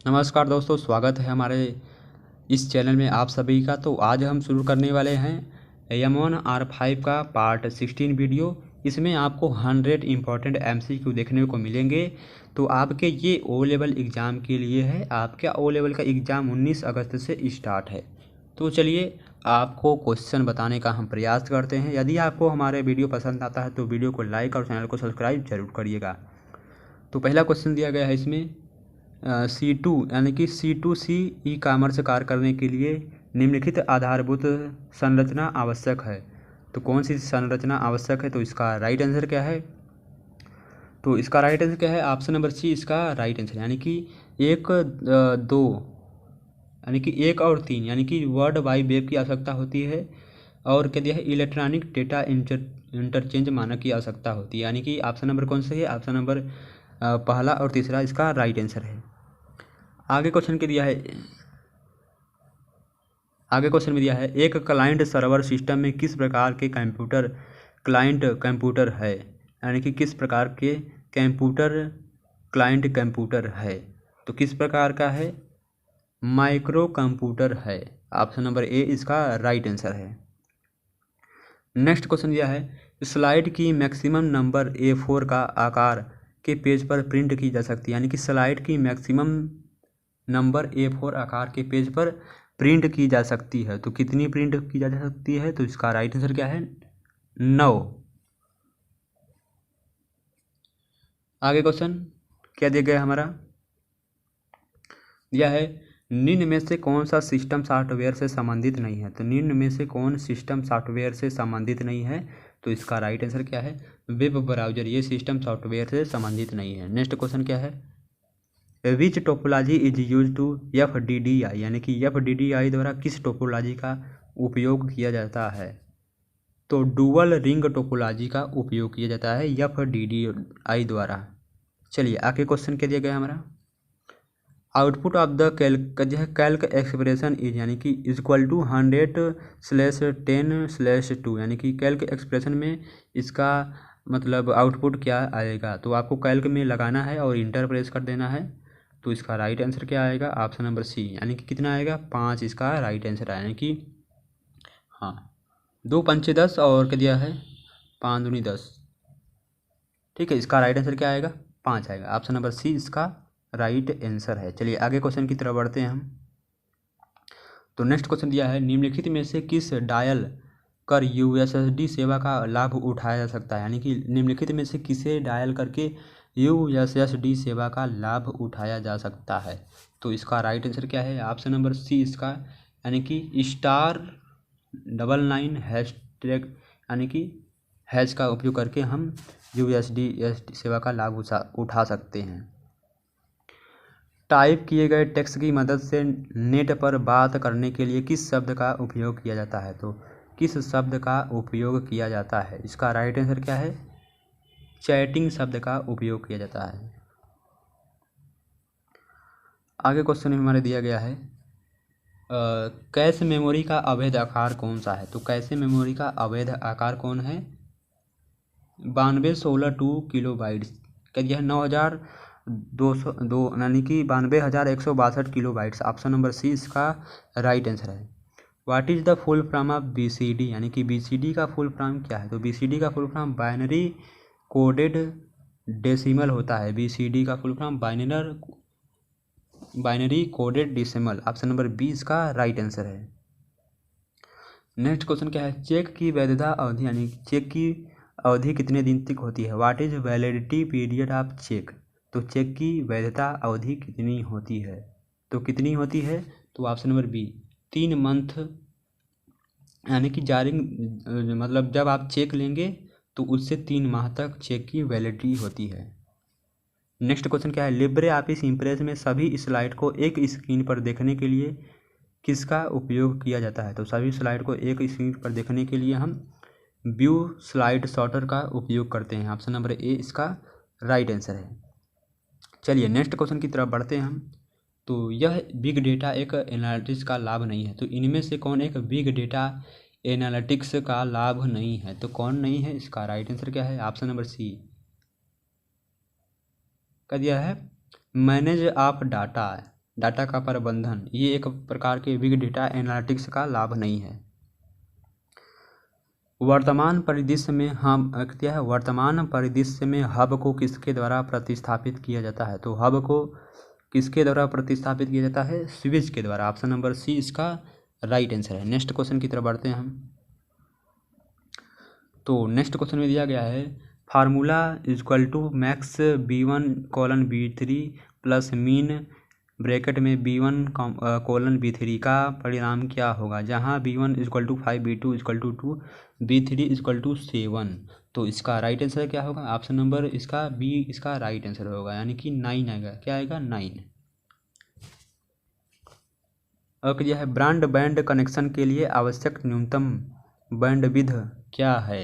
नमस्कार दोस्तों, स्वागत है हमारे इस चैनल में आप सभी का। तो आज हम शुरू करने वाले हैं M1R5 का पार्ट 16 वीडियो। इसमें आपको 100 इम्पॉर्टेंट MCQ देखने को मिलेंगे। तो आपके ये ओ लेवल एग्ज़ाम के लिए है। आपका ओ लेवल का एग्ज़ाम 19 अगस्त से स्टार्ट है। तो चलिए आपको क्वेश्चन बताने का हम प्रयास करते हैं। यदि आपको हमारे वीडियो पसंद आता है तो वीडियो को लाइक और चैनल को सब्सक्राइब जरूर करिएगा। तो पहला क्वेश्चन दिया गया है इसमें C2 यानी कि C2C ई कॉमर्स कार्य करने के लिए निम्नलिखित आधारभूत संरचना आवश्यक है। तो कौन सी संरचना आवश्यक है? तो इसका राइट आंसर क्या है? तो इसका राइट आंसर क्या है? ऑप्शन नंबर सी इसका राइट आंसर, यानी कि एक दो यानी कि 1 और 3 यानी कि वर्ड बाई वेब की आवश्यकता होती है। और क्या दिया है? इलेक्ट्रॉनिक डेटा इंटरचेंज मानक की आवश्यकता होती है। यानी कि ऑप्शन नंबर कौन सा है? ऑप्शन नंबर पहला और तीसरा इसका राइट आंसर है। आगे क्वेश्चन में दिया है एक क्लाइंट सर्वर सिस्टम में किस प्रकार के कंप्यूटर क्लाइंट कंप्यूटर है? यानी कि किस प्रकार के कंप्यूटर क्लाइंट कंप्यूटर है? तो किस प्रकार का है? माइक्रो कंप्यूटर है। ऑप्शन नंबर ए इसका राइट आंसर है। नेक्स्ट क्वेश्चन दिया है स्लाइड की मैक्सिमम नंबर A4 का आकार के पेज पर प्रिंट की जा सकती है। यानी कि स्लाइड की मैक्सिमम नंबर A4 आकार के पेज पर प्रिंट की जा सकती है। तो कितनी प्रिंट की जा सकती है? तो इसका राइट आंसर क्या है? 9। आगे क्वेश्चन क्या दिया गया हमारा? दिया है निम्न में से कौन सा सिस्टम सॉफ्टवेयर से संबंधित नहीं है? तो निम्न में से कौन सिस्टम सॉफ्टवेयर से संबंधित नहीं है? तो इसका राइट आंसर क्या है? Web browser. ये सिस्टम सॉफ्टवेयर से संबंधित नहीं है। नेक्स्ट क्वेश्चन क्या है? Which topology is use to FDDI, यानी कि FDDI द्वारा किस टोपोलॉजी का उपयोग किया जाता है? तो डुअल रिंग टोपोलॉजी का उपयोग किया जाता है FDDI द्वारा। चलिए आगे क्वेश्चन क्या दिया गया हमारा? Output of the Calc expression is, यानी कि इक्वल टू 100/10/2, यानी कि कैल्क एक्सप्रेशन में इसका मतलब आउटपुट क्या आएगा? तो आपको कैल्क में लगाना है और इंटर प्रेस कर देना है। तो इसका राइट आंसर क्या आएगा? ऑप्शन नंबर सी, यानी कि कितना आएगा? 5 इसका राइट आंसर आया। यानी कि हाँ, 2 पंचे 10 और क्या दिया है? 5 दूनी 10। ठीक है, इसका राइट आंसर क्या आएगा? 5 आएगा। ऑप्शन नंबर सी इसका राइट आंसर है। चलिए आगे क्वेश्चन की तरफ बढ़ते हैं हम। तो नेक्स्ट क्वेश्चन दिया है निम्नलिखित में से किस डायल कर USSD सेवा का लाभ उठाया जा सकता है? यानी कि निम्नलिखित में से किसे डायल करके USSD सेवा का लाभ उठाया जा सकता है? तो इसका राइट आंसर क्या है? ऑप्शन नंबर सी इसका, यानी कि *99#, यानी कि हैश का उपयोग करके हम USSD सेवा का लाभ उठा सकते हैं। टाइप किए गए टेक्स्ट की मदद से नेट पर बात करने के लिए किस शब्द का उपयोग किया जाता है? तो किस शब्द का उपयोग किया जाता है? इसका राइट आंसर क्या है? चैटिंग शब्द का उपयोग किया जाता है। आगे क्वेश्चन में हमारे दिया गया है कैश मेमोरी का अवैध आकार कौन सा है? तो कैश मेमोरी का अवैध आकार कौन है? 9216 किलोबाइट्स। क्या दिया है? 9202, यानी कि 92,162 किलोबाइट्स। ऑप्शन नंबर सी इसका राइट आंसर है। What is the full form of BCD, यानी कि BCD का फुल फॉर्म क्या है? तो BCD का full form binary coded decimal होता है। BCD का full form binary coded decimal. Option number B इसका राइट आंसर है। नेक्स्ट क्वेश्चन क्या है? चेक की वैधता अवधि, यानी चेक की अवधि कितने दिन तक होती है? What is validity period of check? तो चेक की वैधता अवधि कितनी होती है? तो कितनी होती है? तो ऑप्शन नंबर बी 3 मंथ, यानी कि जारी मतलब जब आप चेक लेंगे तो उससे 3 माह तक चेक की वैलिडिटी होती है। नेक्स्ट क्वेश्चन क्या है? लिब्रे ऑफिस इम्प्रेस में सभी स्लाइड को एक स्क्रीन पर देखने के लिए किसका उपयोग किया जाता है? तो सभी स्लाइड को एक स्क्रीन पर देखने के लिए हम व्यू स्लाइड सॉर्टर का उपयोग करते हैं। ऑप्शन नंबर ए इसका राइट आंसर है। चलिए नेक्स्ट क्वेश्चन की तरफ बढ़ते हैं हम। तो यह बिग डेटा एक एनालिटिक्स का लाभ नहीं है। तो इनमें से कौन एक बिग डेटा एनालिटिक्स का लाभ नहीं है? तो कौन नहीं है? इसका राइट आंसर क्या है? ऑप्शन नंबर सी का दिया है मैनेज ऑफ डाटा, डाटा का प्रबंधन, ये एक प्रकार के बिग डेटा एनालिटिक्स का लाभ नहीं है। वर्तमान परिदृश्य में क्या है, वर्तमान परिदृश्य में हब को किसके द्वारा प्रतिस्थापित किया जाता है? तो हब को किसके द्वारा प्रतिस्थापित किया जाता है? स्विच के द्वारा। ऑप्शन नंबर सी इसका राइट आंसर है। नेक्स्ट क्वेश्चन की तरफ बढ़ते हैं हम। तो नेक्स्ट क्वेश्चन में दिया गया है formula equal to max B1:B3 plus mean bracket में B1:B3 का परिणाम क्या होगा, जहाँ B1 = 5, B2 = 2, B3 = 7। तो इसका राइट आंसर क्या होगा? ऑप्शन नंबर इसका बी इसका राइट आंसर होगा, यानी कि 9 आएगा। क्या आएगा? 9। और यह है ब्रॉडबैंड कनेक्शन के लिए आवश्यक न्यूनतम बैंडविड्थ क्या है?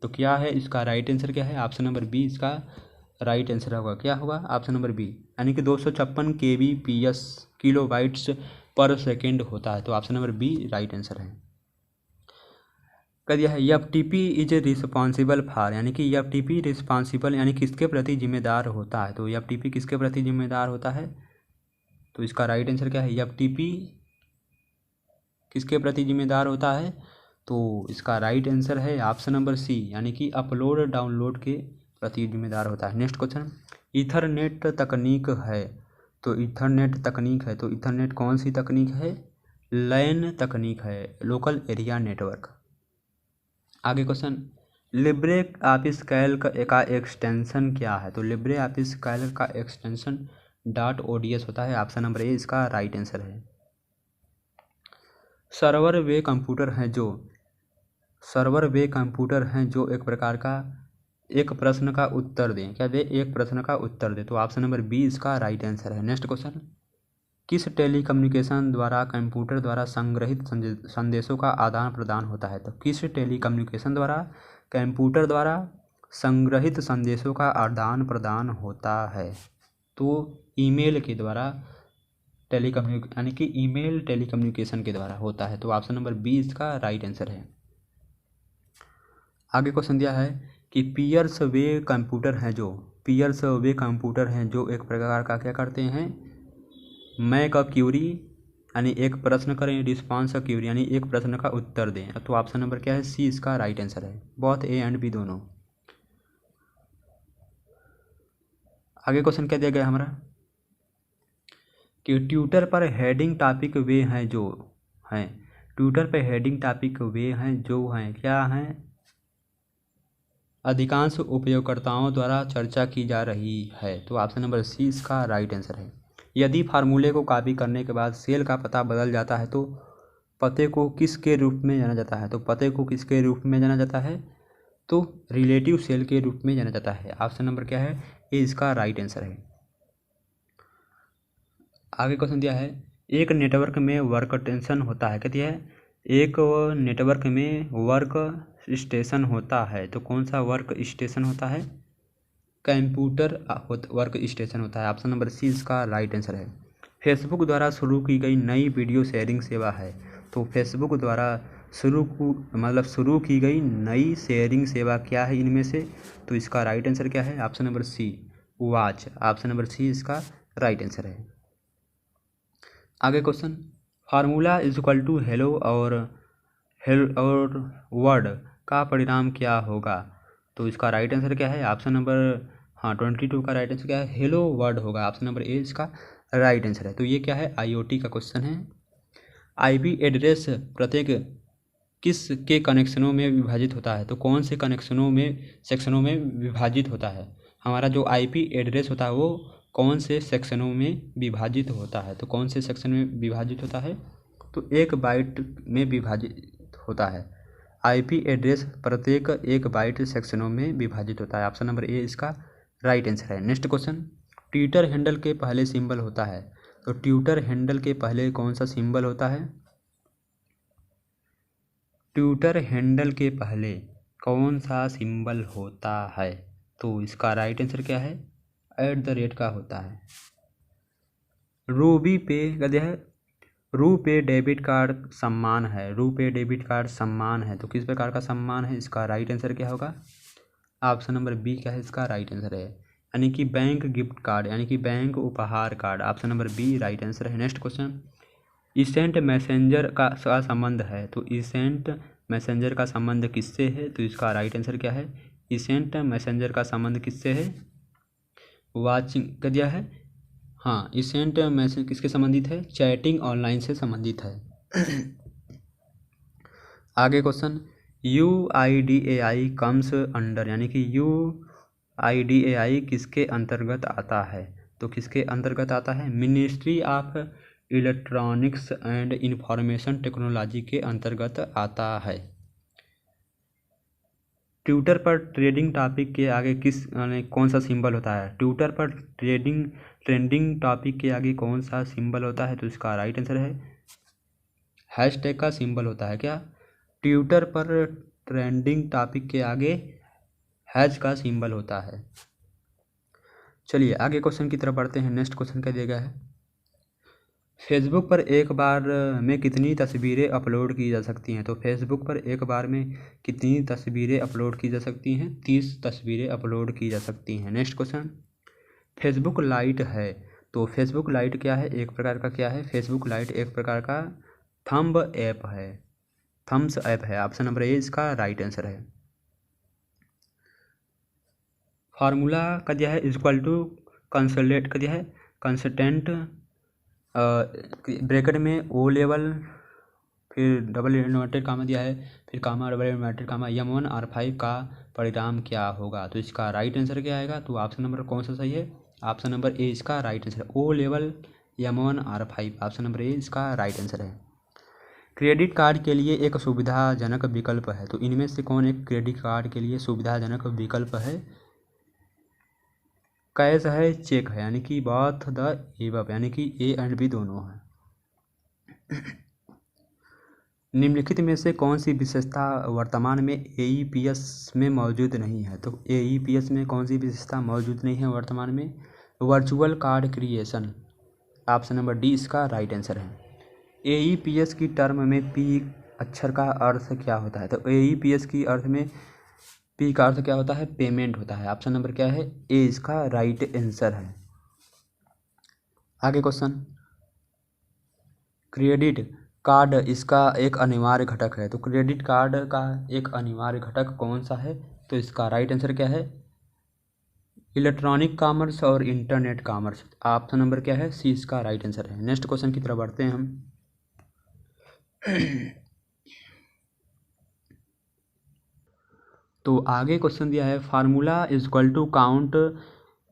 तो क्या है इसका राइट आंसर? क्या है? ऑप्शन नंबर बी इसका राइट आंसर होगा। क्या होगा? ऑप्शन नंबर बी, यानी कि 256 kbps किलोबाइट्स पर सेकेंड होता है। तो option number B right answer है। कह दिया है FTP इज रिस्पॉन्सिबल फॉर, यानी कि FTP रिस्पॉन्सिबल यानी किसके प्रति जिम्मेदार होता है? तो FTP किसके प्रति जिम्मेदार होता है? तो इसका राइट आंसर क्या है? FTP किसके प्रति जिम्मेदार होता है? तो इसका राइट आंसर है ऑप्शन नंबर सी, यानी कि अपलोड डाउनलोड के प्रति जिम्मेदार होता है। नेक्स्ट क्वेश्चन, ईथरनेट तकनीक है। तो ईथरनेट तकनीक है, तो ईथरनेट कौन सी तकनीक है? लैन तकनीक है, लोकल एरिया नेटवर्क। आगे क्वेश्चन, लिब्रे ऑफिस कैल्क का एक्सटेंशन क्या है? तो लिब्रे ऑफिस कैल्क का एक्सटेंशन .ods होता है। ऑप्शन नंबर ए इसका राइट आंसर है। सर्वर वे कंप्यूटर हैं जो एक प्रकार का एक प्रश्न का उत्तर दें। क्या दे? एक प्रश्न का उत्तर दे। तो ऑप्शन नंबर बी इसका राइट आंसर है। नेक्स्ट क्वेश्चन, किस टेलीकम्युनिकेशन द्वारा कंप्यूटर द्वारा संग्रहित संदेशों का आदान प्रदान होता है? तो किस टेलीकम्युनिकेशन द्वारा कंप्यूटर द्वारा संग्रहित संदेशों का आदान प्रदान होता है? तो ईमेल के द्वारा यानी कि ईमेल टेलीकम्युनिकेशन के द्वारा होता है। तो ऑप्शन नंबर बी इसका राइट आंसर है। आगे क्वेश्चन दिया है कि पियर्स वे कंप्यूटर हैं जो एक प्रकार का क्या करते हैं? मैक क्यूरी यानी एक प्रश्न करें, रिस्पांस क्यूरी यानी एक प्रश्न का उत्तर दें। तो ऑप्शन नंबर क्या है? सी इसका राइट आंसर है। बहुत ए एंड बी दोनों। आगे क्वेश्चन क्या दिया गया हमारा कि ट्विटर पर हेडिंग टॉपिक वे हैं जो हैं क्या हैं? अधिकांश उपयोगकर्ताओं द्वारा चर्चा की जा रही है। तो ऑप्शन नंबर सी इसका राइट आंसर है। यदि फार्मूले को कॉपी करने के बाद सेल का पता बदल जाता है तो पते को किसके रूप में जाना जाता है? तो पते को किसके रूप में जाना जाता है? तो रिलेटिव सेल के रूप में जाना जाता है। ऑप्शन नंबर क्या है? ये इसका राइट आंसर है। आगे क्वेश्चन दिया है एक नेटवर्क में वर्क टेंशन होता है। कहती है एक नेटवर्क में वर्क स्टेशन होता है। तो कौन सा वर्क स्टेशन होता है? कंप्यूटर वर्क स्टेशन होता है। ऑप्शन नंबर सी इसका राइट आंसर है। फेसबुक द्वारा शुरू की गई नई वीडियो शेयरिंग सेवा है। तो फेसबुक द्वारा शुरू की गई नई शेयरिंग सेवा क्या है इनमें से? तो इसका राइट आंसर क्या है? Option number C watch. Option number C इसका राइट आंसर है। आगे question, formula equal to hello और वर्ड का परिणाम क्या होगा? तो इसका राइट आंसर क्या है? ऑप्शन नंबर 22 का राइट आंसर क्या है? हेलो वर्ड होगा। ऑप्शन नंबर ए इसका राइट आंसर है। तो ये क्या है? IoT का क्वेश्चन है। IP एड्रेस प्रत्येक किस के कनेक्शनों में विभाजित होता है? तो कौन से सेक्शनों में विभाजित होता है? हमारा जो IP एड्रेस होता है वो कौन से सेक्शनों में विभाजित होता है? तो कौन से सेक्शन में विभाजित होता है? तो 1 बाइट में विभाजित होता है। IP एड्रेस प्रत्येक 1 बाइट सेक्शनों में विभाजित होता है। ऑप्शन नंबर ए इसका राइट आंसर है। नेक्स्ट क्वेश्चन, ट्विटर हैंडल के पहले सिंबल होता है। तो ट्विटर हैंडल के पहले कौन सा सिंबल होता है? ट्विटर हैंडल के पहले कौन सा सिंबल होता है? तो इसका राइट आंसर क्या है? @ का होता है। रुपे डेबिट कार्ड सम्मान है। तो किस प्रकार का सम्मान है? इसका राइट आंसर क्या होगा? ऑप्शन नंबर बी क्या है? इसका राइट आंसर है। यानी कि बैंक गिफ्ट कार्ड यानी कि बैंक उपहार card. Option number B right answer है। नेक्स्ट क्वेश्चन, इंस्टेंट मैसेंजर का संबंध है, तो इंस्टेंट मैसेंजर का संबंध किससे है, तो इसका राइट आंसर क्या है, इंस्टेंट मैसेंजर का संबंध किससे है, वाचिंग कर दिया है। हाँ, इंस्टेंट मैसेज किसके संबंधित है, चैटिंग ऑनलाइन से संबंधित है। आगे क्वेश्चन, UIDAI कम्स अंडर यानी कि UIDAI किसके अंतर्गत आता है, तो किसके अंतर्गत आता है, ministry of electronics and information technology के अंतर्गत आता है। ट्विटर पर ट्रेंडिंग टॉपिक के आगे किस कौन सा सिंबल होता है, ट्विटर पर ट्रेंडिंग टॉपिक के आगे कौन सा सिंबल होता है, तो इसका राइट आंसर है हैशटैग का सिंबल होता है। क्या, ट्विटर पर ट्रेंडिंग टॉपिक के आगे हैश का सिंबल होता है। चलिए आगे क्वेश्चन की तरफ बढ़ते हैं। नेक्स्ट क्वेश्चन क्या दिया गया है, फेसबुक पर एक बार में कितनी तस्वीरें अपलोड की जा सकती हैं, तो फेसबुक पर एक बार में कितनी तस्वीरें अपलोड की जा सकती हैं, 30 तस्वीरें अपलोड की जा सकती हैं। नेक्स्ट क्वेश्चन, फेसबुक लाइट है, तो फेसबुक लाइट क्या है, एक प्रकार का क्या है, फेसबुक लाइट एक प्रकार का थंब ऐप है, थम्स ऐप है। ऑप्शन नंबर ए इसका राइट आंसर है। फार्मूला का दिया है इक्वल टू कंसलेट का दिया है कंसटेंट ब्रैकेट में ओ लेवल, फिर डबल इन्वर्टेड कामा दिया है, फिर कामा डबल इन्वर्टेड कामा M1R5 का परिणाम क्या होगा, तो इसका राइट आंसर क्या आएगा, तो ऑप्शन नंबर कौन सा सही है, ऑप्शन नंबर ए इसका राइट आंसर है, O level M1R5, option number A इसका राइट आंसर है। क्रेडिट कार्ड के लिए एक सुविधाजनक विकल्प है, तो इनमें से कौन एक क्रेडिट कार्ड के लिए सुविधाजनक विकल्प है, कैश है, चेक है, यानी कि बोथ द एबव यानी कि ए एंड बी दोनों है। निम्नलिखित में से कौन सी विशेषता वर्तमान में AEPS में मौजूद नहीं है, तो AEPS में कौन सी विशेषता मौजूद नहीं है वर्तमान में, virtual card creation, option number D इसका राइट आंसर है। AEPS की टर्म में P अक्षर का अर्थ क्या होता है, तो AEPS की अर्थ में P का अर्थ क्या होता है, पेमेंट होता है, ऑप्शन नंबर क्या है, ए इसका राइट आंसर है। आगे क्वेश्चन, क्रेडिट कार्ड इसका एक अनिवार्य घटक है, तो क्रेडिट कार्ड का एक अनिवार्य घटक कौन सा है, तो इसका राइट आंसर क्या है, इलेक्ट्रॉनिक कॉमर्स और इंटरनेट कॉमर्स, ऑप्शन नंबर क्या है, सी इसका राइट आंसर है। नेक्स्ट क्वेश्चन की तरफ बढ़ते हैं हम। तो आगे क्वेश्चन दिया है, formula is equal to count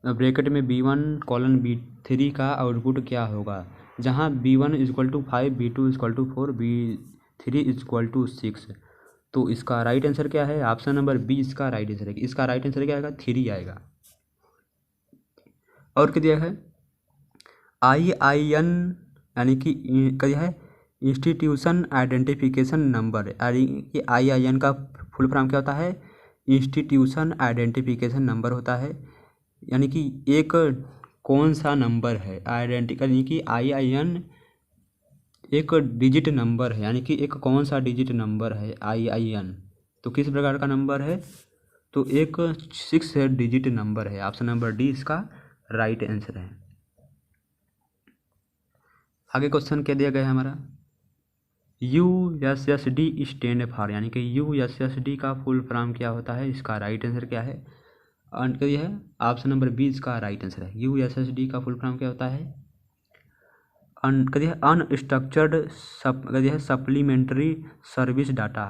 bracket में B1 कॉलन B3 का आउटपुट क्या होगा, जहाँ B1 is equal to 5, B2 is equal to 4, B3 is equal to 6, तो इसका राइट आंसर क्या है, ऑप्शन नंबर बी इसका राइट आंसर है। इसका राइट आंसर क्या आएगा, 3 आएगा। और क्या दिया है, IIN यानी कि क्या है, इंस्टीट्यूशन आइडेंटिफिकेशन नंबर, यानी कि IIN का फुल फॉर्म क्या होता है, इंस्टीट्यूशन आइडेंटिफिकेशन नंबर होता है, यानी कि एक कौन सा नंबर है, यानी कि IIN एक डिजिट नंबर है, यानी कि एक कौन सा डिजिट नंबर है IIN, तो किस प्रकार का नंबर है, तो एक 6 डिजिट नंबर है, ऑप्शन नंबर डी इसका राइट आंसर है। आगे क्वेश्चन क्या दिया गया है हमारा, USSD स्टैंड फॉर, यानी कि USSD का फुल फॉर्म क्या होता है, इसका राइट आंसर क्या है, यह है ऑप्शन नंबर बी इसका राइट आंसर है। USSD का फुल फॉर्म क्या होता है, unstructured supplementary service data,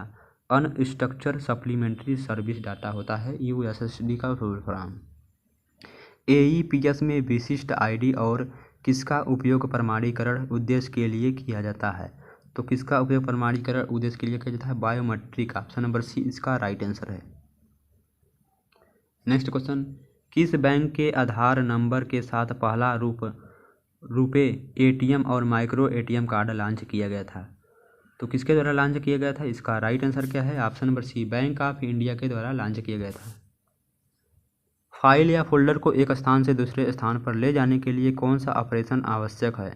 unstructured supplementary service data होता है USSD का फुल फॉर्म। AEPS में विशिष्ट ID और किसका उपयोग प्रमाणीकरण उद्देश्य के लिए किया जाता है, तो किसका उपयोग प्रमाणीकरण उद्देश्य के लिए किया जाता है, बायोमेट्रिक, ऑप्शन नंबर सी इसका राइट आंसर है। नेक्स्ट क्वेश्चन, किस बैंक के आधार नंबर के साथ पहला रुपए ATM और माइक्रो ATM कार्ड लॉन्च किया गया था, तो किसके द्वारा लॉन्च किया गया था, इसका राइट आंसर क्या है, option number C bank of India के द्वारा लॉन्च किया गया था। फाइल या फोल्डर को एक स्थान से दूसरे स्थान पर ले जाने के लिए कौन सा ऑपरेशन आवश्यक है,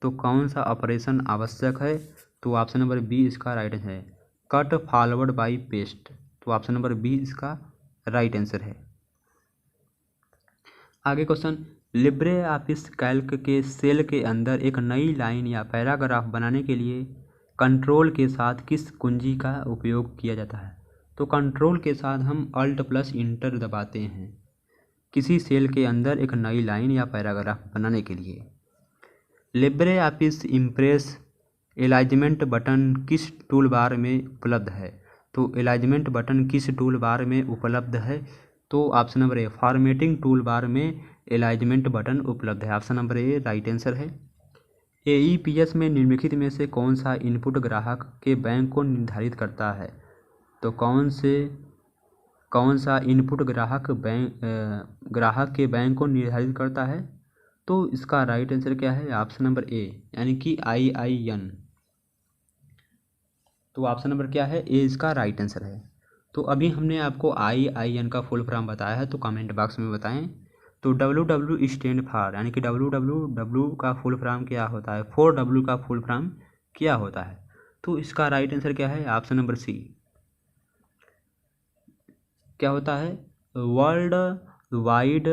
तो कौन सा ऑपरेशन आवश्यक है, तो ऑप्शन नंबर बी इसका राइट आंसर है, कट फॉरवर्ड बाई पेस्ट, तो ऑप्शन नंबर बी इसका राइट आंसर है। आगे क्वेश्चन, लिब्रे ऑफिस कैल्क के सेल के अंदर एक नई लाइन या पैराग्राफ बनाने के लिए कंट्रोल के साथ किस कुंजी का उपयोग किया जाता है? तो कंट्रोल के साथ हम अल्ट प्लस इंटर दबाते हैं किसी सेल के अंदर एक नई लाइन या पैराग्राफ बनाने के लिए। Libre office impress alignment button किस टूल बार में उपलब्ध है? तो अलाइनमेंट बटन किस टूल बार में उपलब्ध है? तो ऑप्शन नंबर ए, फॉर्मेटिंग टूल बार में अलाइनमेंट बटन उपलब्ध है। ऑप्शन नंबर ए राइट आंसर है। एईपीएस में निम्नलिखित में से कौन सा इनपुट ग्राहक के बैंक को निर्धारित करता है? तो कौन सा इनपुट ग्राहक के बैंक को निर्धारित करता है? तो इसका राइट आंसर क्या है? ऑप्शन नंबर ए, यानी कि IIN। तो ऑप्शन नंबर क्या है? ए इसका राइट आंसर है। तो अभी हमने आपको IIN का फुल फॉर्म बताया है, तो कमेंट बॉक्स में बताएं। तो WW स्टैंड फॉर, यानी कि WWW का फुल फॉर्म क्या होता है? 4W का फुल फॉर्म क्या होता है? तो इसका राइट आंसर क्या है? ऑप्शन नंबर सी, क्या होता है? वर्ल्ड वाइड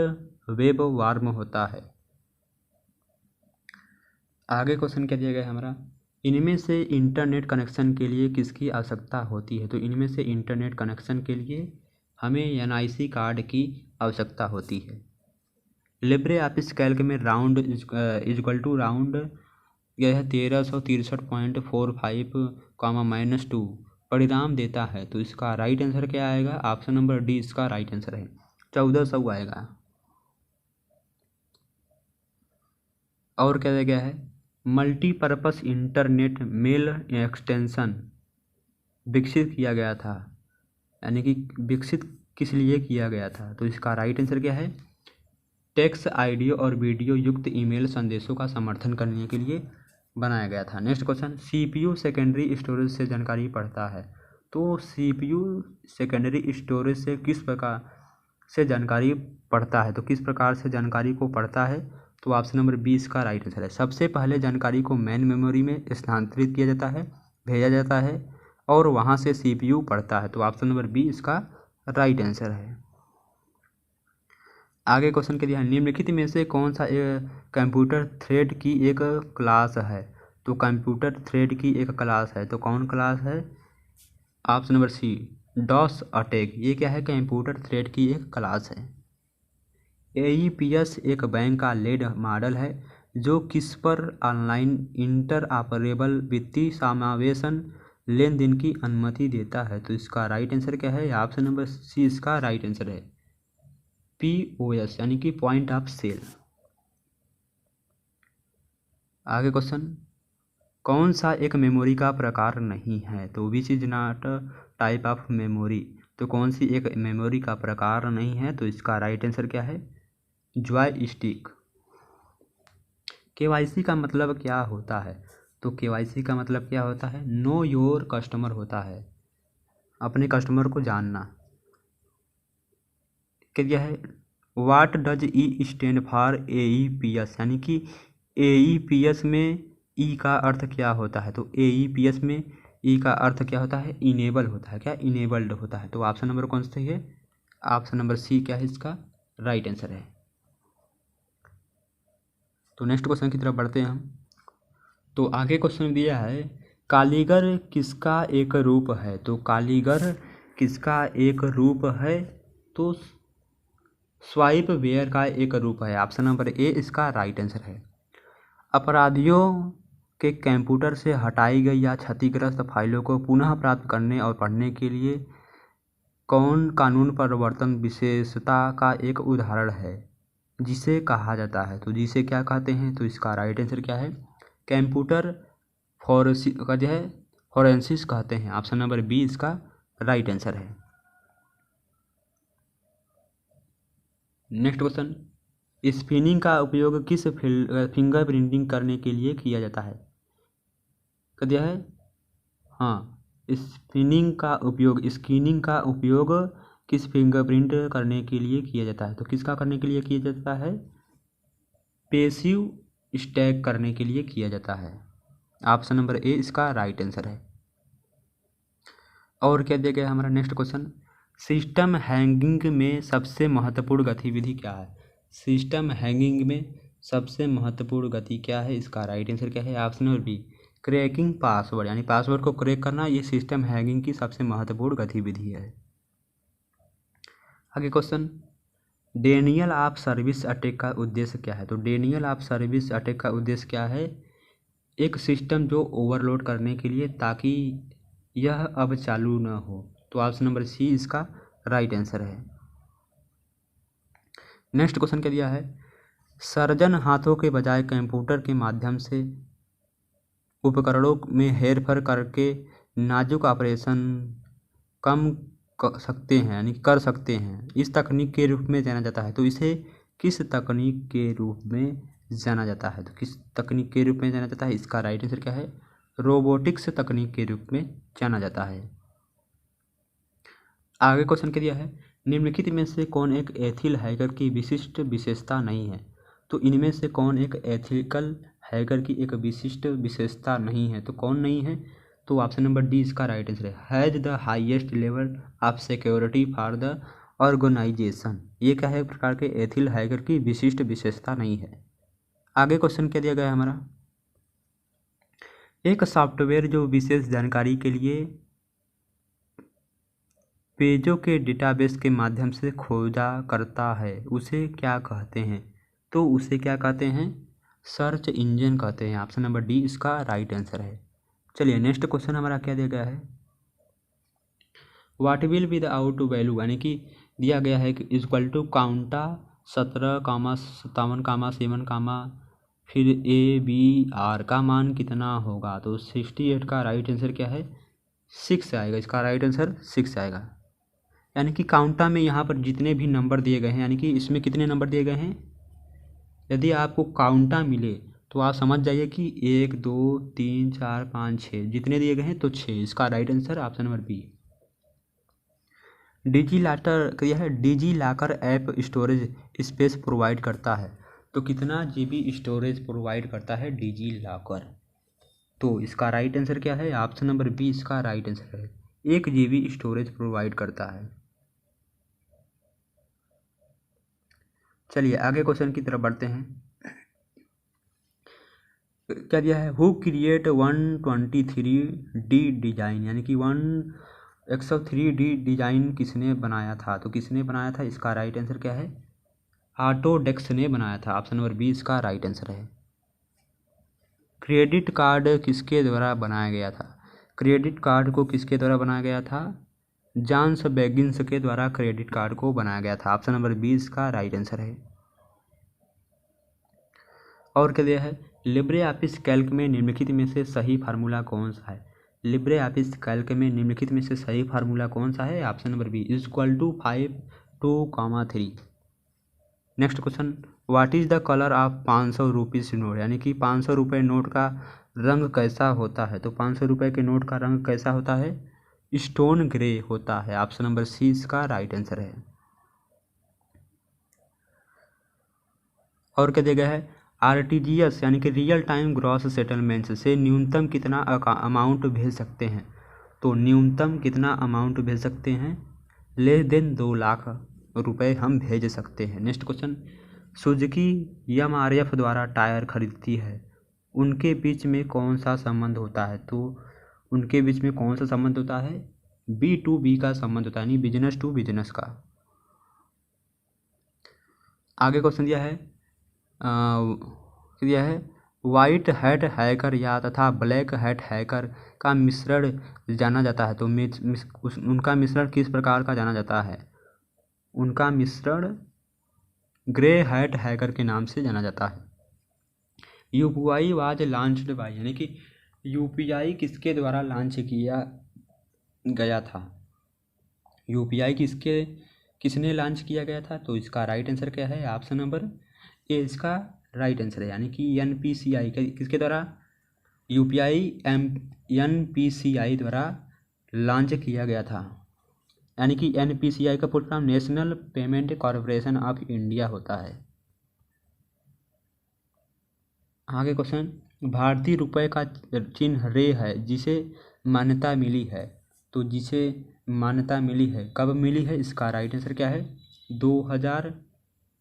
वेब वार्म होता है। आगे क्वेश्चन क्या दिया गया है हमारा, इनमें से इंटरनेट कनेक्शन के लिए किसकी आवश्यकता होती है? तो इनमें से इंटरनेट कनेक्शन के लिए हमें NIC कार्ड की आवश्यकता होती है। लिब्रे ऑफिस कैल्क में राउंड इजक्वल टू राउंड यह है 1363.45, -2 परिणाम देता है। तो इसका राइट आंसर क्या आएगा? ऑप्शन नंबर डी इसका राइट आंसर है, 1400 आएगा। और क्या दिया गया है, मल्टीपर्पस इंटरनेट मेल एक्सटेंशन विकसित किया गया था, यानी कि विकसित किस लिए किया गया था? तो इसका राइट आंसर क्या है? टेक्स्ट, ऑडियो और वीडियो युक्त ईमेल संदेशों का समर्थन करने के लिए बनाया गया था। Next question, CPU secondary storage से जानकारी पढ़ता है। तो CPU सेकेंडरी स्टोरेज से किस प्रकार से जानकारी पढ़ता है? तो किस प्रकार से जानकारी को पढ़ता है? तो ऑप्शन नंबर बी इसका राइट आंसर है। सबसे पहले जानकारी को मेन मेमोरी में स्थानांतरित किया जाता है, भेजा जाता है और वहाँ से CPU पढ़ता है। तो ऑप्शन नंबर बी इसका राइट आंसर है। आगे क्वेश्चन के दिया, निम्नलिखित में से कौन सा कंप्यूटर थ्रेड की एक क्लास है? तो कंप्यूटर थ्रेड की एक क्लास है, तो कौन क्लास है? Option number C, DOS attack. ये क्या है? कंप्यूटर थ्रेड की एक क्लास है। एईपीएस एक बैंक का लेड मॉडल है जो किस पर ऑनलाइन इंटरऑपरेबल वित्तीय समावेशन लेन देन की अनुमति देता है? तो इसका राइट आंसर क्या है? ऑप्शन नंबर सी इसका राइट आंसर है, POS, यानी कि पॉइंट ऑफ सेल। आगे क्वेश्चन, कौन सा एक मेमोरी का प्रकार नहीं है? तो which is not type of memory. तो कौन सी एक मेमोरी का प्रकार नहीं है? तो इसका राइट आंसर क्या है? जॉयस्टिक। KYC का मतलब क्या होता है? तो KYC का मतलब क्या होता है? नो योर कस्टमर होता है, अपने कस्टमर को जानना। क्या है? What does E stand for AEPS, यानी कि एईपीएस में ई का अर्थ क्या होता है? तो एईपीएस में ई का अर्थ क्या होता है? इनेबल होता है। क्या? इनेबल्ड होता है। तो ऑप्शन नंबर कौन सा है? ऑप्शन नंबर सी क्या है इसका राइट आंसर है। तो नेक्स्ट क्वेश्चन की तरफ बढ़ते हैं हम। तो आगे क्वेश्चन दिया है, कालीगर किसका एक रूप है? तो कालीगर किसका एक रूप है? तो स्वाइप वेयर का एक रूप है। ऑप्शन नंबर ए इसका राइट आंसर है। अपराधियों के कंप्यूटर से हटाई गई या क्षतिग्रस्त फाइलों को पुनः प्राप्त करने और पढ़ने के लिए कौन कानून परिवर्तन विशेषता का एक उदाहरण है जिसे कहा जाता है? तो जिसे क्या कहते हैं? तो इसका राइट आंसर क्या है? कंप्यूटर फॉरेंसिस कहते हैं। ऑप्शन नंबर बी इसका राइट आंसर है। नेक्स्ट क्वेश्चन, स्पिनिंग का उपयोग किस फिंगर प्रिंटिंग करने के लिए किया जाता है? क्या दिया है? हाँ, स्किनिंग का उपयोग किस फिंगरप्रिंट करने के लिए किया जाता है? तो किसका करने के लिए किया जाता है? पैसिव स्टैक करने के लिए किया जाता है। ऑप्शन नंबर ए इसका राइट आंसर है। और क्या दिया गया हमारा नेक्स्ट क्वेश्चन, सिस्टम हैंगिंग में सबसे महत्वपूर्ण गतिविधि क्या है? सिस्टम हैंगिंग में सबसे महत्वपूर्ण गति क्या है? इसका राइट आंसर क्या है? Option number B, cracking password, यानी पासवर्ड को क्रैक करना ये सिस्टम हैंगिंग की सबसे महत्वपूर्ण गतिविधि है। आगे question, Daniel of service attack का उद्देश्य क्या है? तो डेनियल ऑफ सर्विस अटैक का उद्देश्य क्या है? एक सिस्टम जो ओवरलोड करने के लिए ताकि यह अब चालू न हो। तो ऑप्शन नंबर सी इसका राइट आंसर है। नेक्स्ट क्वेश्चन क्या दिया है? सर्जन हाथों के बजाय कंप्यूटर के माध्यम से उपकरणों में हेरफेर करके नाजुक ऑपरेशन कम कर सकते हैं, यानी कर सकते हैं। इस तकनीक के रूप में जाना जाता है। तो इसे किस तकनीक के रूप में जाना जाता है? तो किस तकनीक के रूप में जाना जाता है? इसका राइट आंसर क्या है? रोबोटिक्स तकनीक के रूप में जाना जाता है। आगे क्वेश्चन क्या दिया है? निम्नलिखित में से कौन एक एथिकल हैकर की विशिष्ट विशेषता नहीं है? तो इनमें से कौन एक एथिकल हैकर की एक विशिष्ट विशेषता नहीं है? तो कौन नहीं है? तो ऑप्शन नंबर डी इसका राइट आंसर है। Has the highest level of security for the organisation. ये क्या है? एक प्रकार के एथिकल हैकर की विशिष्ट विशेषता नहीं है। आगे क्वेश्चन क्या दिया गया है हमारा? एक सॉफ्टवेयर जो विशेष जानकारी के लिए पेजों के डेटाबेस के माध्यम से खोजा करता है उसे क्या कहते हैं? तो उसे क्या कहते हैं? सर्च इंजन कहते हैं। ऑप्शन नंबर डी इसका राइट आंसर है। चलिए नेक्स्ट क्वेश्चन हमारा क्या दिया गया है? What will be the out value, यानी कि दिया गया है कि इक्वल टू काउंटा 17,57,7, फिर ABR का मान कितना होगा? तो 68 का राइट आंसर क्या है? 6 आएगा। इसका राइट आंसर 6 आएगा। यानी कि काउंटा में यहाँ पर जितने भी नंबर दिए गए हैं, यानी कि इसमें कितने नंबर दिए गए हैं? यदि आपको काउंटा मिले तो आप समझ जाइए कि 1 2 3 4 5 6 जितने दिए गए हैं तो 6। इसका right answer option number B. DigiLocker क्या है? DigiLocker app storage space provide करता है। तो कितना GB स्टोरेज प्रोवाइड करता है डिजीलॉकर? तो इसका राइट आंसर क्या है? ऑप्शन नंबर बी इसका राइट आंसर है। 1 GB स्टोरेज प्रोवाइड करता है। चलिए आगे क्वेश्चन की तरफ बढ़ते हैं। क्या दिया है? हु क्रिएट 123D डिजाइन, यानी कि 103D डिजाइन किसने बनाया था? तो किसने बनाया था? इसका राइट आंसर क्या है? ऑटोडेस्क ने बनाया था। ऑप्शन नंबर बी इसका राइट आंसर है। क्रेडिट कार्ड किसके द्वारा बनाया गया था? क्रेडिट कार्ड को किसके द्वारा बनाया गया था? जॉन्स बेगिंस के द्वारा क्रेडिट कार्ड को बनाया गया था। ऑप्शन नंबर बी इसका राइट आंसर है। और क्या दिया है? लिब्रे ऑफिस कैल्क में निम्नलिखित में से सही फार्मूला कौन सा है? लिब्रे ऑफिस कैल्क में निम्नलिखित में से सही फार्मूला कौन सा है? Option number B equal to 5:2,3। Next question, what is the colour of 500 rupees note, यानी कि 500 रुपये नोट का रंग कैसा होता है? तो 500 रुपये के नोट का रंग कैसा होता है? स्टोन ग्रे होता है। ऑप्शन नंबर सी इसका राइट आंसर है। और क्या दिया गया है? RTGS यानी कि रियल टाइम ग्रॉस सेटलमेंट्स से न्यूनतम कितना अमाउंट भेज सकते हैं? तो न्यूनतम कितना अमाउंट भेज सकते हैं? लेस देन 2 लाख रुपए हम भेज सकते हैं। नेक्स्ट क्वेश्चन, सुजुकी MRF द्वारा टायर खरीदती है, उनके बीच में कौन सा संबंध होता है? तो उनके बीच में कौन सा संबंध होता है? B2B का संबंध होता है, यानी बिजनेस टू बिजनेस का। आगे क्वेश्चन दिया है वाइट हैट हैकर या तथा ब्लैक हैट हैकर का मिश्रण जाना जाता है। तो उनका मिश्रण किस प्रकार का जाना जाता है? उनका मिश्रण ग्रे हैट हैकर के नाम से जाना जाता है। UPI वाज लॉन्च्ड बाय, यानी कि UPI किसके द्वारा लॉन्च किया गया था? UPI किसने लॉन्च किया गया था? तो इसका राइट आंसर क्या है? ऑप्शन नंबर ए इसका राइट आंसर है। यानी कि NPCI किसके द्वारा? UPI NPCI द्वारा लॉन्च किया गया था। यानी कि NPCI का full form national payment corporation of India होता है। आगे क्वेश्चन, भारतीय रुपये का चिन्ह रे है जिसे मान्यता मिली है। तो जिसे मान्यता मिली है, कब मिली है? इसका राइट आंसर क्या है? 2000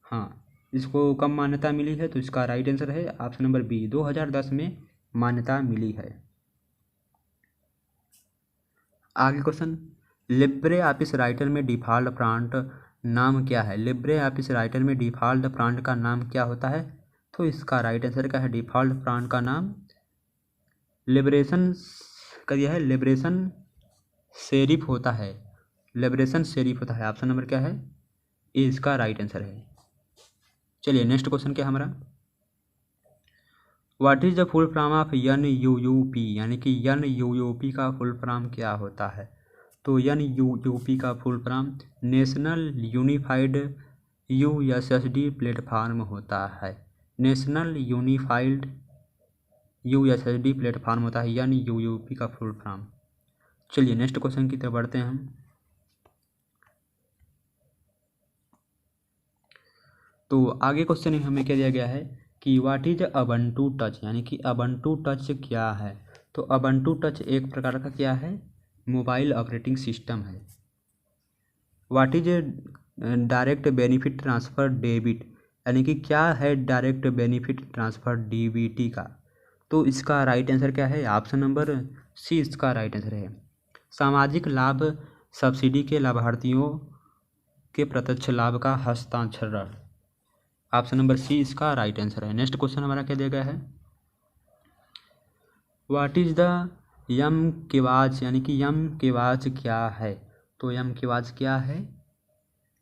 हाँ इसको कब मान्यता मिली है? तो इसका राइट आंसर है ऑप्शन नंबर बी, 2010 में मान्यता मिली है। आगे क्वेश्चन, लिब्रे ऑफिस राइटर में डिफ़ॉल्ट फॉन्ट नाम क्या है? लिब्रे ऑफिस राइटर में डिफ़ॉल्ट फॉन्ट का नाम क्या होता है? तो इसका राइट आंसर क्या है? डिफ़ॉल्ट फॉन्ट का नाम लिबरेशन का दिया है, लिबरेशन सेरिफ होता है, लिबरेशन सेरिफ होता है। ऑप्शन नंबर क्या है? ए इसका राइट आंसर है। चलिए नेक्स्ट क्वेश्चन क्या है हमारा, what is the full form of NUUP, यानी कि NUUP का फुल फॉर्म क्या होता है? तो NUUP का full form national unified USSD platform होता है। नेशनल यूनिफाइड USSD प्लेटफार्म होता है NUUP का फुल फॉर्म। चलिए नेक्स्ट क्वेश्चन की तरफ बढ़ते हैं हम। तो आगे क्वेश्चन में हमें क्या दिया गया है कि व्हाट इज अबंटू टच, यानी कि अबंटू टच क्या है? तो अबंटू टच एक प्रकार का क्या है? मोबाइल ऑपरेटिंग सिस्टम है। What is direct benefit transfer debit, यानी कि क्या है डायरेक्ट बेनिफिट ट्रांसफ़र DBT का? तो इसका राइट आंसर क्या है? ऑप्शन नंबर सी इसका राइट आंसर है। सामाजिक लाभ सब्सिडी के लाभार्थियों के प्रत्यक्ष लाभ का हस्तांतरण। ऑप्शन नंबर सी इसका राइट आंसर है। नेक्स्ट क्वेश्चन हमारा क्या दिया गया है, व्हाट इज द यम केवाच, यानी कि यम केवाच क्या है? तो यम केवाच क्या है?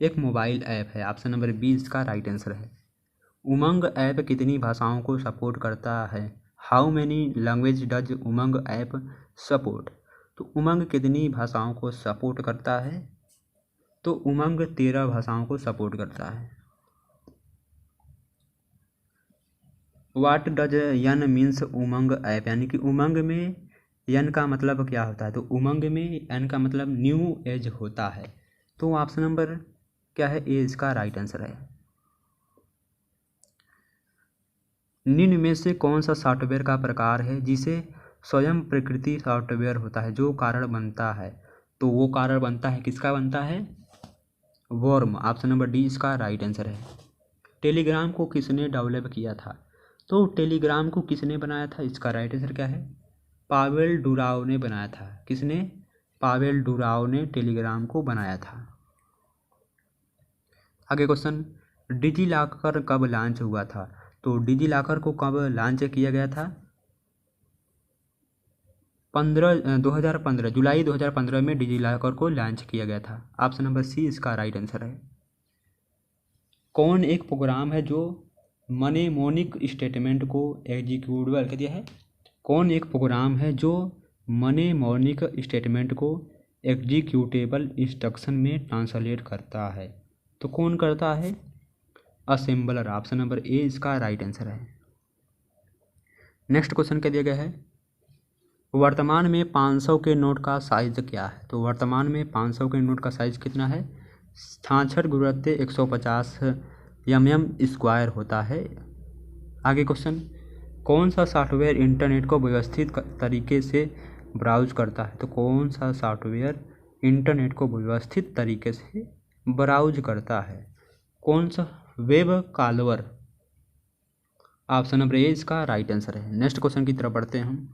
एक मोबाइल ऐप है। ऑप्शन नंबर बी इसका राइट आंसर है। उमंग ऐप कितनी भाषाओं को सपोर्ट करता है? How many language does Umang app support? तो उमंग कितनी भाषाओं को सपोर्ट करता है? तो उमंग 13 भाषाओं को सपोर्ट करता है। What does N means Umang app, यानी कि उमंग में यन का मतलब क्या होता है? तो उमंग में यन का मतलब न्यू एज होता है। तो ऑप्शन नंबर क्या है? ए इसका राइट आंसर है। निम्न में से कौन सा सॉफ्टवेयर का प्रकार है जिसे स्वयं प्रकृति सॉफ्टवेयर होता है जो कारण बनता है? तो वो कारण बनता है, किसका बनता है? वर्म। ऑप्शन नंबर डी इसका राइट आंसर है। टेलीग्राम को किसने डेवलप किया था? तो टेलीग्राम को किसने बनाया था? इसका राइट आंसर क्या है? पावेल डुराव ने बनाया था। किसने? पावेल डुराव ने टेलीग्राम को बनाया था। आगे क्वेश्चन, डिजी लॉकर कब लॉन्च हुआ था? तो डिजी लॉकर को कब लॉन्च किया गया था? 2015 जुलाई 2015 में डिजी लॉकर को लॉन्च किया गया था। ऑप्शन नंबर सी इसका राइट आंसर है। कौन एक प्रोग्राम है जो मनेमोनिक स्टेटमेंट को एग्जीक्यूटेबल कर दिया है? कौन एक प्रोग्राम है जो मनेमोनिक स्टेटमेंट को एग्जीक्यूटेबल इंस्ट्रक्शन में ट्रांसलेट करता है? तो कौन करता है? असेंबलर। ऑप्शन नंबर ए इसका राइट आंसर है। नेक्स्ट क्वेश्चन क्या दिया गया है, वर्तमान में 500 के नोट का साइज क्या है? तो वर्तमान में 500 के नोट का साइज कितना है? 66 गुणित 150 mm² होता है। आगे क्वेश्चन, कौन सा सॉफ्टवेयर इंटरनेट को व्यवस्थित तरीके से ब्राउज करता है? तो कौन सा सॉफ्टवेयर इंटरनेट को व्यवस्थित तरीके से ब्राउज करता है? कौन सा? वेब कॉल्वर। ऑप्शन नंबर ए इसका राइट आंसर है। नेक्स्ट क्वेश्चन की तरफ बढ़ते हैं हम।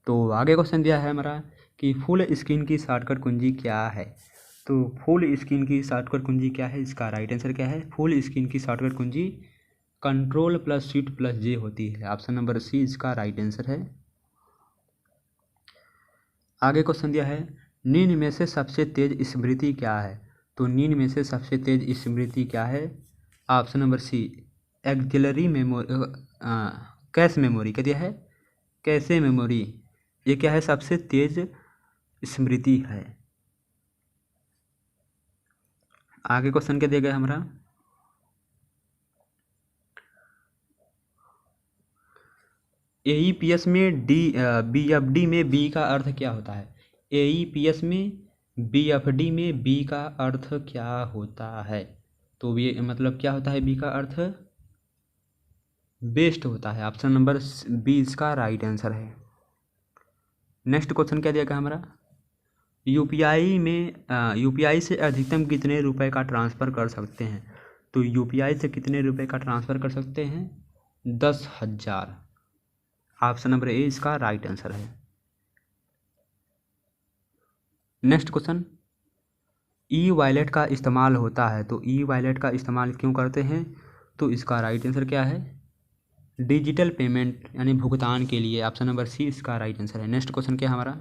तो आगे क्वेश्चन दिया है हमारा कि फुल स्क्रीन की शॉर्टकट कुंजी क्या है? तो फुल स्क्रीन की शॉर्टकट कुंजी क्या है? इसका राइट आंसर क्या है? फुल स्क्रीन की शॉर्टकट कुंजी Ctrl+Shift+J होती है। ऑप्शन नंबर सी इसका राइट आंसर है। आगे क्वेश्चन दिया है, निम्न में से सबसे तेज स्मृति क्या है? तो निम्न में से सबसे तेज स्मृति क्या है? Option number C auxiliary memory, cache memory. क्या दिया है? Cache memory. ये क्या है? सबसे तेज स्मृति है। आगे क्वेश्चन क्या दिया गया हमारा, AEPS में BFD में बी का अर्थ क्या होता है? AEPS में BFD में बी का अर्थ क्या होता है? तो ये मतलब क्या होता है? बी का अर्थ बेस्ट होता है। ऑप्शन नंबर बी इसका राइट आंसर है। नेक्स्ट क्वेश्चन क्या दिया गया हमारा, UPI से अधिकतम कितने रुपए का ट्रांसफ़र कर सकते हैं? तो यूपीआई से कितने रुपए का ट्रांसफ़र कर सकते हैं? 10,000। ऑप्शन नंबर ए इसका राइट आंसर है। नेक्स्ट क्वेश्चन, ई वॉलेट का इस्तेमाल होता है, तो ई वॉलेट का इस्तेमाल क्यों करते हैं? तो इसका राइट आंसर क्या है? डिजिटल पेमेंट यानी भुगतान के लिए। ऑप्शन नंबर सी इसका राइट आंसर है। नेक्स्ट क्वेश्चन क्या हमारा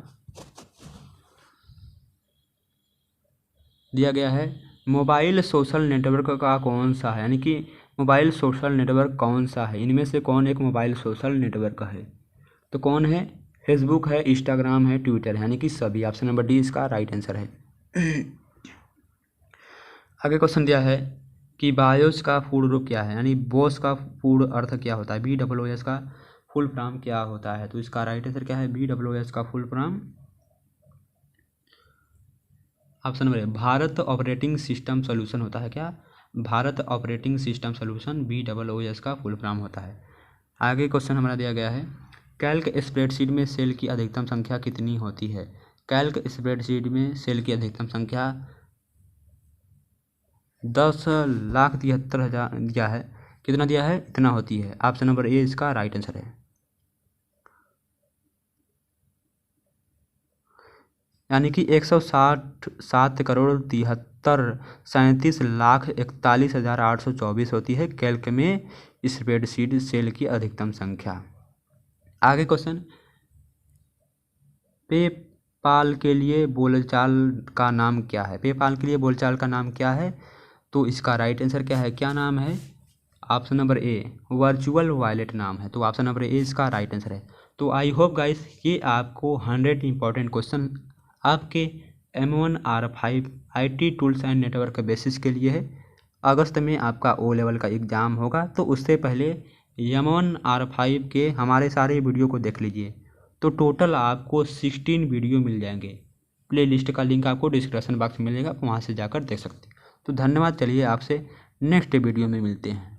दिया गया है, मोबाइल सोशल नेटवर्क का कौन सा है, यानी कि मोबाइल सोशल नेटवर्क कौन सा है, इनमें से कौन एक मोबाइल सोशल नेटवर्क है? तो कौन है? फेसबुक है, इंस्टाग्राम है, ट्विटर है, यानी कि सभी। ऑप्शन नंबर डी इसका राइट आंसर है। आगे क्वेश्चन दिया है कि बायोस का पूर्ण रूप क्या है, यानी बोस का पूर्ण अर्थ क्या होता है? BOOS का फुल फॉर्म क्या होता है? तो इसका राइट आंसर क्या है? BOOS का फुल फॉर्म ऑप्शन नंबर ए भारत ऑपरेटिंग सिस्टम सॉल्यूशन होता है। क्या? Bharat operating system solution BOOS का फुल फॉर्म होता है। आगे क्वेश्चन हमारा दिया गया है, कैल्क स्प्रेडशीट में सेल की अधिकतम संख्या कितनी होती है? कैल्क स्प्रेडशीट में सेल की अधिकतम संख्या 10,73,000 दिया है। कितना दिया है? इतना होती है। ऑप्शन नंबर ए इसका राइट आंसर है। यानी कि 167,73,37,41,824 होती है कैल्क में स्प्रेडशीट सेल की अधिकतम संख्या। आगे क्वेश्चन, पेपाल के लिए बोलचाल का नाम क्या है? पेपाल के लिए बोलचाल का नाम क्या है? तो इसका राइट आंसर क्या है? क्या नाम है? ऑप्शन नंबर ए वर्चुअल वॉलेट नाम है। तो ऑप्शन नंबर ए इसका राइट आंसर है। तो आई होप गाइस ये आपको 100 इंपॉर्टेंट क्वेश्चन आपके M1 R5 IT tools and network basis के लिए है। अगस्त में आपका O लेवल का एग्ज़ाम होगा, तो उससे पहले M1 R5 के हमारे सारे वीडियो को देख लीजिए। तो टोटल आपको 16 वीडियो मिल जाएंगे। प्लेलिस्ट का लिंक आपको डिस्क्रिप्शन बॉक्स में मिलेगा, वहाँ से जाकर देख सकते हैं। तो धन्यवाद। चलिए आपसे नेक्स्ट वीडियो में मिलते हैं।